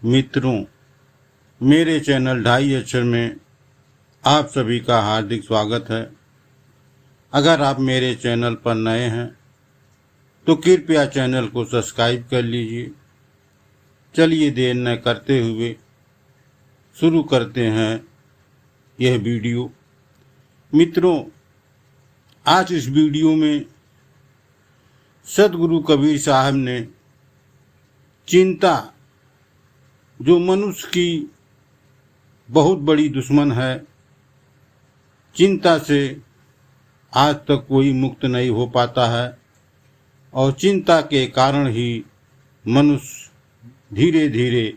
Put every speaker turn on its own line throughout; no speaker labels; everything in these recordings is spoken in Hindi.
मित्रों, मेरे चैनल ढाई अक्षर में आप सभी का हार्दिक स्वागत है। अगर आप मेरे चैनल पर नए हैं तो कृपया चैनल को सब्सक्राइब कर लीजिए। चलिए देर न करते हुए शुरू करते हैं यह वीडियो। मित्रों, आज इस वीडियो में सद्गुरु कबीर साहब ने चिंता, जो मनुष्य की बहुत बड़ी दुश्मन है, चिंता से आज तक कोई मुक्त नहीं हो पाता है और चिंता के कारण ही मनुष्य धीरे धीरे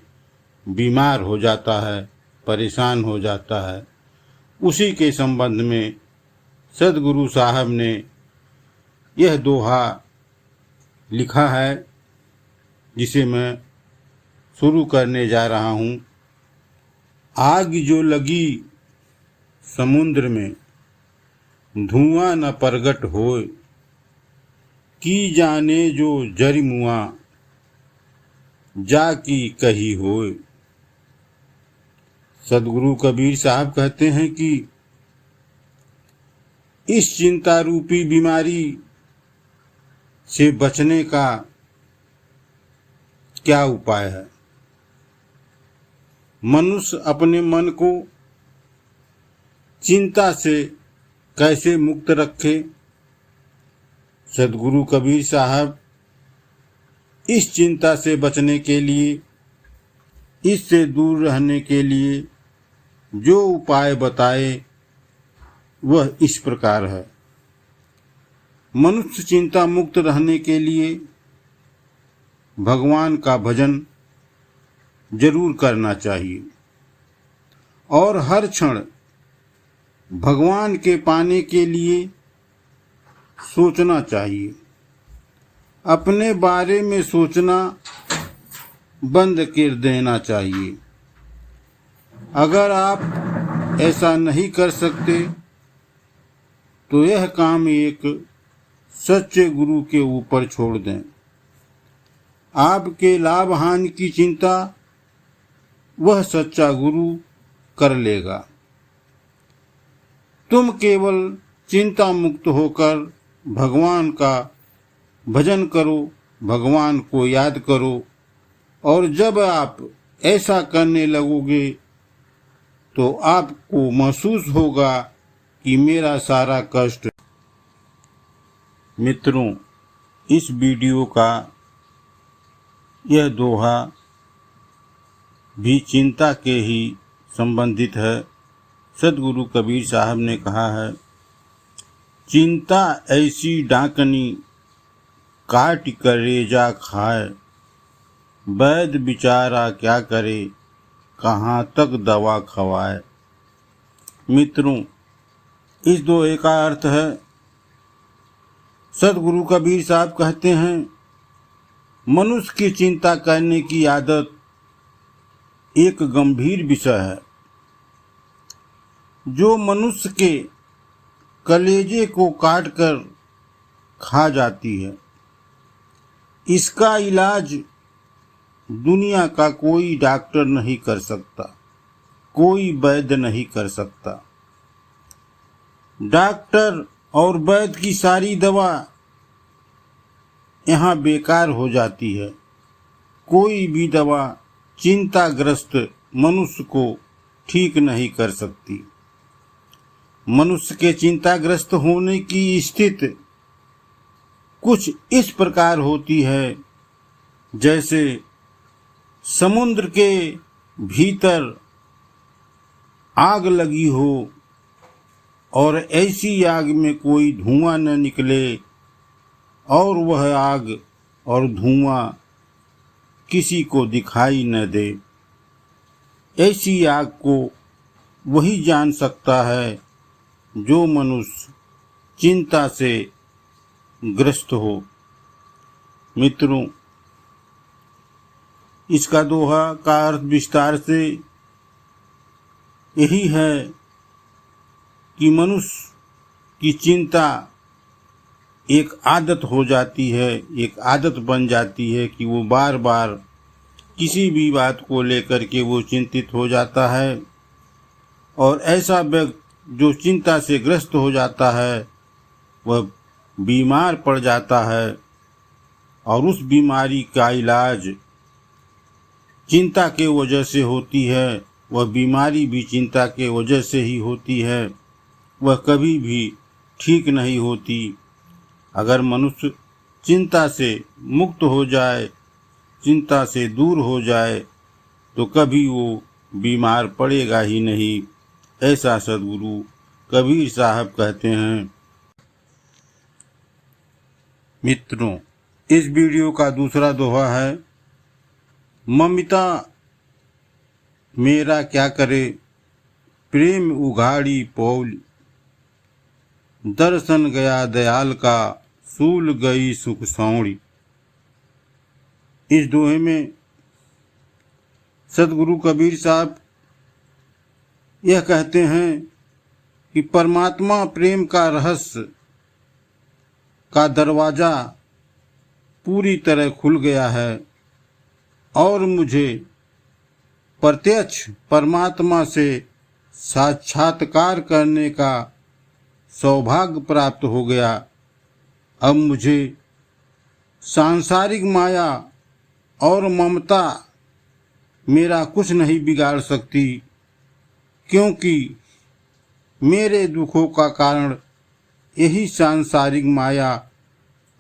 बीमार हो जाता है, परेशान हो जाता है। उसी के संबंध में सद्गुरु साहब ने यह दोहा लिखा है, जिसे मैं शुरू करने जा रहा हूँ। आग जो लगी समुद्र में, धुआं न प्रगट होए, की जाने जो जरि मुआ, जा की कही होए। सद्गुरु कबीर साहब कहते हैं कि इस चिंता रूपी बीमारी से बचने का क्या उपाय है। मनुष्य अपने मन को चिंता से कैसे मुक्त रखे। सद्गुरु कबीर साहब इस चिंता से बचने के लिए, इससे दूर रहने के लिए जो उपाय बताए वह इस प्रकार है। मनुष्य चिंता मुक्त रहने के लिए भगवान का भजन जरूर करना चाहिए और हर क्षण भगवान के पाने के लिए सोचना चाहिए। अपने बारे में सोचना बंद कर देना चाहिए। अगर आप ऐसा नहीं कर सकते तो यह काम एक सच्चे गुरु के ऊपर छोड़ दें। आपके लाभ हानि की चिंता वह सच्चा गुरु कर लेगा। तुम केवल चिंता मुक्त होकर भगवान का भजन करो, भगवान को याद करो, और जब आप ऐसा करने लगोगे तो आपको महसूस होगा कि मेरा सारा कष्ट। मित्रों, इस वीडियो का यह दोहा भी चिंता के ही संबंधित है। सद्गुरु कबीर साहब ने कहा है, चिंता ऐसी डाकनी काट कलेजा खाए, वैद्य बिचारा क्या करे, कहाँ तक दवा खवाए। मित्रों, इस दोहे का अर्थ है, सद्गुरु कबीर साहब कहते हैं, मनुष्य की चिंता करने की आदत एक गंभीर विषय है जो मनुष्य के कलेजे को काटकर खा जाती है। इसका इलाज दुनिया का कोई डॉक्टर नहीं कर सकता, कोई वैद्य नहीं कर सकता। डॉक्टर और वैद्य की सारी दवा यहाँ बेकार हो जाती है। कोई भी दवा चिंताग्रस्त मनुष्य को ठीक नहीं कर सकती। मनुष्य के चिंताग्रस्त होने की स्थिति कुछ इस प्रकार होती है, जैसे समुद्र के भीतर आग लगी हो और ऐसी आग में कोई धुआं न निकले और वह आग और धुआं किसी को दिखाई न दे। ऐसी आग को वही जान सकता है जो मनुष्य चिंता से ग्रस्त हो। मित्रों, इसका दोहा का अर्थ विस्तार से यही है कि मनुष्य की चिंता एक आदत हो जाती है, एक आदत बन जाती है कि वो बार बार किसी भी बात को लेकर के वो चिंतित हो जाता है। और ऐसा व्यक्ति जो चिंता से ग्रस्त हो जाता है वह बीमार पड़ जाता है, और उस बीमारी का इलाज चिंता के वजह से होती है। वह बीमारी भी चिंता के वजह से ही होती है, वह कभी भी ठीक नहीं होती। अगर मनुष्य चिंता से मुक्त हो जाए, चिंता से दूर हो जाए, तो कभी वो बीमार पड़ेगा ही नहीं, ऐसा सद्गुरु कबीर साहब कहते हैं। मित्रों, इस वीडियो का दूसरा दोहा है, ममिता मेरा क्या करे, प्रेम उघाड़ी पौल, दर्शन गया दयाल का, सूल गई सुख सौड़ी। इस दोहे में सद्गुरु कबीर साहब यह कहते हैं कि परमात्मा प्रेम का रहस्य का दरवाज़ा पूरी तरह खुल गया है और मुझे प्रत्यक्ष परमात्मा से साक्षात्कार करने का सौभाग्य प्राप्त हो गया। अब मुझे सांसारिक माया और ममता मेरा कुछ नहीं बिगाड़ सकती, क्योंकि मेरे दुखों का कारण यही सांसारिक माया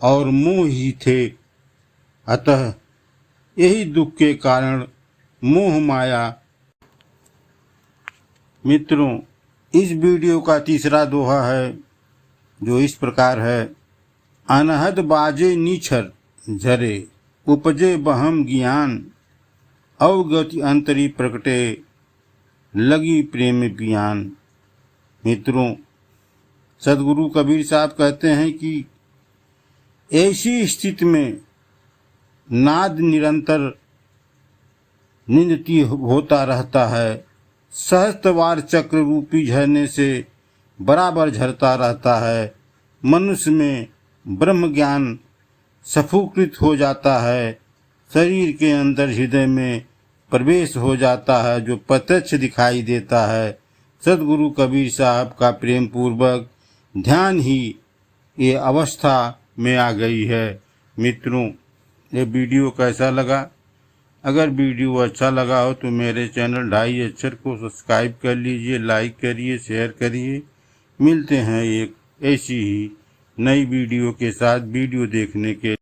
और मोह ही थे। अतः यही दुख के कारण मोह माया। मित्रों, इस वीडियो का तीसरा दोहा है जो इस प्रकार है, अनहद बाजे नीछर झरे, उपजे बहम ज्ञान, अवगति अंतरी प्रकटे, लगी प्रेम बियान। मित्रों, सद्गुरु कबीर साहब कहते हैं कि ऐसी स्थिति में नाद निरंतर निंदती होता रहता है, सहस्त्रवार चक्र रूपी झरने से बराबर झरता रहता है। मनुष्य में ब्रह्म ज्ञान सफुकृत हो जाता है, शरीर के अंदर हृदय में प्रवेश हो जाता है, जो प्रत्यक्ष दिखाई देता है। सद्गुरु कबीर साहब का प्रेम पूर्वक ध्यान ही ये अवस्था में आ गई है। मित्रों, ये वीडियो कैसा लगा? अगर वीडियो अच्छा लगा हो तो मेरे चैनल ढाई अक्षर को सब्सक्राइब कर लीजिए, लाइक करिए, शेयर करिए। मिलते हैं एक ऐसी ही नई वीडियो के साथ। वीडियो देखने के